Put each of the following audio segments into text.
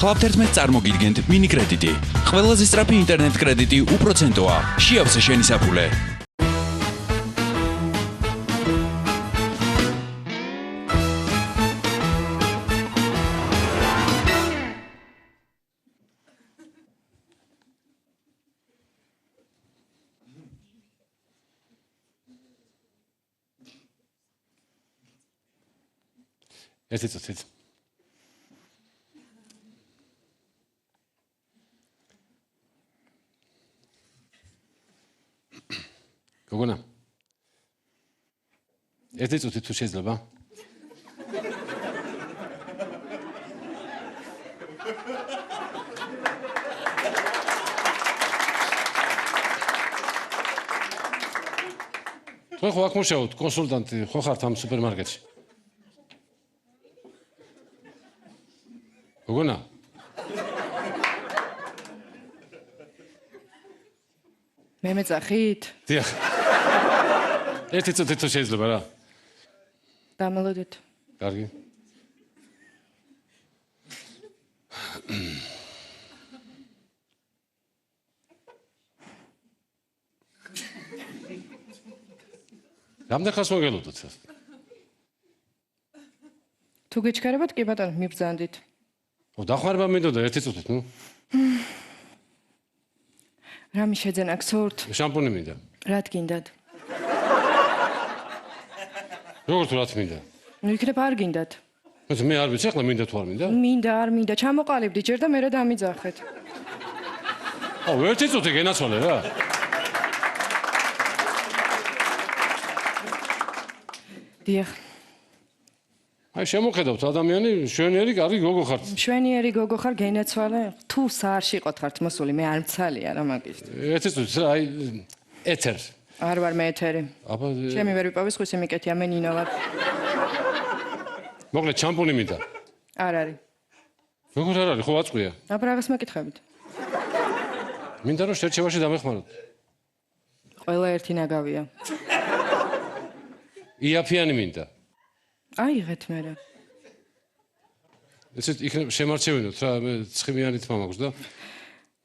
ახლავთ ერთმანეთს წარმოგიდგენთ მინი კრედიტი. ყველაზე სწრაფი ინტერნეტ კრედიტი უპროცენტოა. შეავსე შენი საფულე. Jetzt. გოგონა. ერთი წუთი თუ შეიძლება? თქვენ ხო აქ მუშაობთ, კონსულტანტი ხო ხართ ამ სუპერმარკეტში? გოგონა. მე მეწახით? დიახ. ერთი წუთი თუ შეიძლება რა. დამელოდეთ. კარგი. რამდენ ხანს მოგელოდოთ? თუ გეჩქარებათ, კი ბატონო, მიბრძანდით. დახმარება მინდოდა ერთი წუთით, ნუ. რამე შეძენა გსურთ? შამპუნი მინდა. რა გინდათ? როგორ თუ რა მინდა? ნუ იქნებ არ გინდათ. მე არ ვიცი, ახლა მინდა თუ არ მინდა? მინდა, არ მინდა, ჩამოყალიბდი ჯერ და მერე დამიძახეთ. ერთი წუთი გენაცვალე რა. დიახ. აი შემოხედავთ ადამიანი, შვენიერი კარგი გოგო ხართ. შვენიერი გოგო ხარ, გენაცვალე? თუ საარში ყოთ ხართ მოსული, მე არ მცალია რა მაგის. ერთი წუთი რა, აი ეთერ. არ ვარ მე ეთერი. აბა ჩემი ვერ ვიპოვე სხვისი მიკეთია, მე ნინა ვარ. მოკლედ შამპუნი მინდა. არ არის. როგორ არ არის, ხო აწყვია. აბა რაღაც მეკითხებით. მინდა რომ შერჩევაში დამეხმაროთ. ყველა ერთი ნაგავია. იაფიანი მინდა. აიღეთ მერე. ესეთ იქნებ შემარჩევინოთ რა, მე ცხიმიანი თმა მაქვს და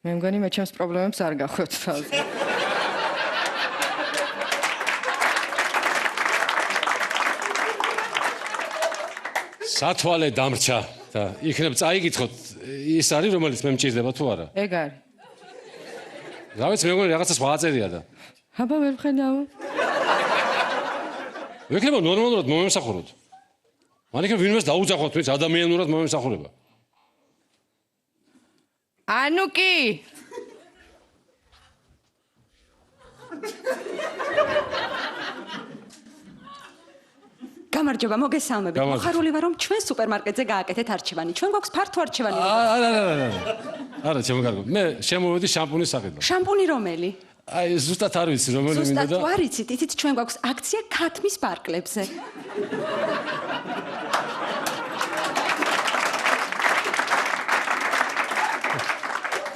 მე მგონი მე ჩემს პრობლემებს არ გახვევთ თავზე. სათვალე დამრჩა და იქნებ წაიგითხოთ ის არის რომელიც მე მჭირდება თუ არა. ეგ არის. რა ვიცი მე მგონი რაღაცა სხვა აწერია და. აბა ვერ ვხედავ. ვიქნება ნორმალურად მომემსახუროთ. მან იქნება ვინმეს დაუძახოთ, ვინც ადამიანურად მომემსახურება. ანუ კი. გამარჯობა, მოგესალმებით. მოხარული ვარ, რომ ჩვენ სუპერმარკეტზე გააკეთეთ არჩევანი. ჩვენ გვაქვს ფართო არჩევანი. არა, ჩემო კარგო. მე შემოვედი შამპუნის საყიდლად. შამპუნი რომელი? აი, ზუსტად არ ვიცი, რომელი მინდა და ზუსტად არ იცით, იცით ჩვენ გვაქვს აქცია ქათმის ბარკლებზე.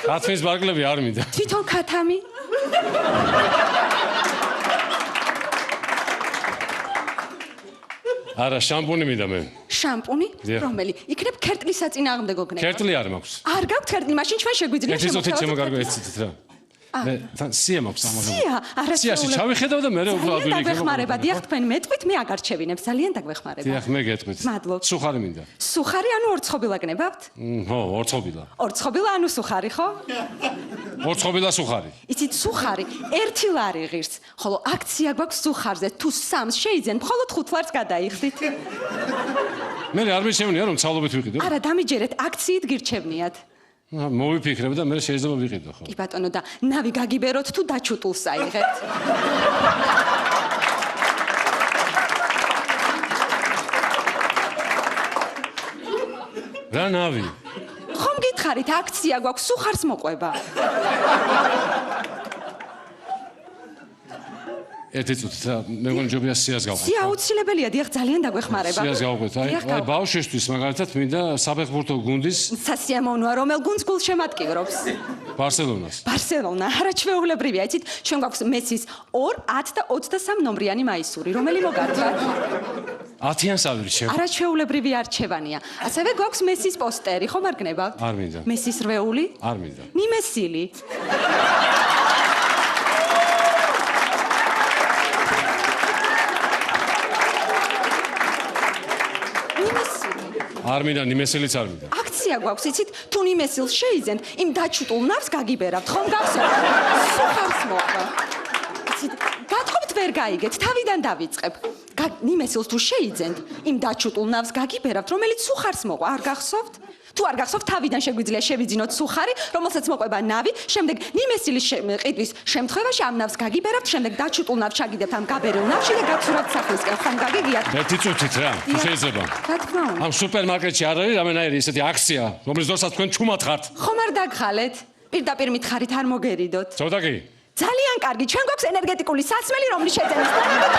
ქათმის ბარკლები არ მინდა. თვითონ ქათამი? არა, შამპუნი მინდა მე. შამპუნი? რომელი? იქნებ ქერტლის საწინააღმდეგო გნება. ქერტლი არ მაქვს. არ გაქვთ ქერტლი, მაშინ ჩვენ შეგვიძლია ერთი წუთით ჩემო კარგო ეს წუთით რა. მე თან სია მაქვს ამაზე. სია? არა, სიაში ჩავიხედავ და მე უფრო ადვილი იქნება. დაგვეხმარება, დიახ, თქვენ მეტყვით, მე აგარჩევინებ, ძალიან დაგვეხმარება. დიახ, მე გეტყვით. მადლობთ. სუხარი მინდა. სუხარი ანუ ორცხობილა გნებავთ? ხო, ორცხობილა. ორცხობილა ანუ სუხარი, ხო? ორცხობილა სუხარი. იცით, სუხარი ერთი ლარი ღირს, ხოლო აქცია გვაქვს სუხარზე, თუ 3-ს შეიძენ, მხოლოდ 5 ლარს გადაიხდით. მე არ მეშევნია რომ ცალობით ვიყიდო. არა, დამიჯერეთ, აქციით გირჩევნიათ. მოვიფიქრებ და მე შეიძლება ვიყიდო, ხო? კი ბატონო და ნავი გაგიბეროთ თუ დაჩუტულს აიღეთ. რა ნავი? ხომ გითხარით, აქცია გვაქვს, სუხარს მოყვება. ერთი წუთით რა, მე მგონი ჯობია სიას გავყვეთ. სია აუცილებელია, დიახ, ძალიან დაგვეხმარება. სიას გავყვეთ, აი ბავშვისთვის მაგალითად მინდა საფეხბურთო გუნდის სასიამოვნოა, რომელ გუნდს გულშემატკივრობს? ბარსელონას. ბარსელონა, არა ჩვეულებრივია, იცით, ჩვენ გვაქვს მესის 2, 10 და 23 ნომრიანი მაისური, რომელი მოგართვათ? 10-იან ვირჩევ. არაჩვეულებრივი არჩევანია. ასევე გვაქვს მესის პოსტერი, ხომ არ გნებავთ? არ მინდა. მესის რვეული? არ მინდა. მიმესილი. არ მინდა, ნიმესილიც არ მინდა. აქცია გვაქვს, იცით, თუ ნიმესილს შეიძენთ, იმ დაჩუტულ ნავს გაგიბერავთ, ხომ გახსოვთ? სუხარს მოყვა. იცით, გათხოვთ ვერ გაიგეთ, თავიდან დავიწყებ. ნიმესილს თუ შეიძენთ, იმ დაჩუტულ ნავს გაგიბერავთ, რომელიც სუხარს მოყვა, არ გახსოვთ? თუ არ გახსოვთ, თავიდან შეგვიძლია შევიძინოთ სუხარი, რომელსაც მოყვება ნავი, შემდეგ ნიმესილის ყიდვის შემთხვევაში ამ ნავს გაგიბერავთ, შემდეგ დაჩუტულ ნავს ჩაგიდებთ ამ გაბერილ ნავში და გაცურვებთ სახლისკენ, ხომ გაგიგიათ? ერთი წუთით რა, თუ შეიძლება. რა თქმა უნდა. ამ სუპერმარკეტში არ არის რამენაირი ესეთი აქცია, რომლის დროსაც თქვენ ჩუმად ხართ. ხომ არ დაგხალეთ? პირდაპირ მითხარით არ მოგერიდოთ. ცოტა კი. ძალიან კარგი, ჩვენ გვაქვს ენერგეტიკული სასმელი, რომლის შეძენის თანახმად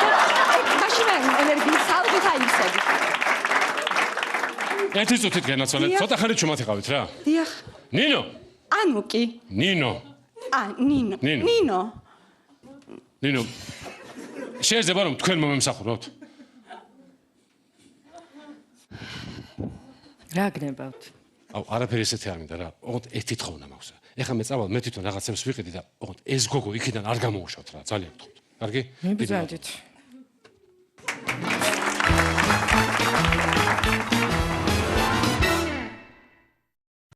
მაშინ ენერგიის სალღით აივსებით. ერთი წუთით განაცვალეთ, ცოტა ხანი ჩუმად იყავით რა. დიახ. ნინო. ანუ კი. ნინო. ნინო. ნინო. ნინო. შეიძლება რომ თქვენ მომემსახუროთ. რა გნებავთ? აუ, არაფერი ესეთი არ მინდა რა. ოღონდ ერთი თხოვნა მაქვს. ეხლა მე წავალ, მე თვითონ რაღაცებს ვიყიდი და ოღონდ ეს გოგო იქიდან არ გამოუშვათ რა, ძალიან გთხოვთ. კარგი? მიბრძანდით.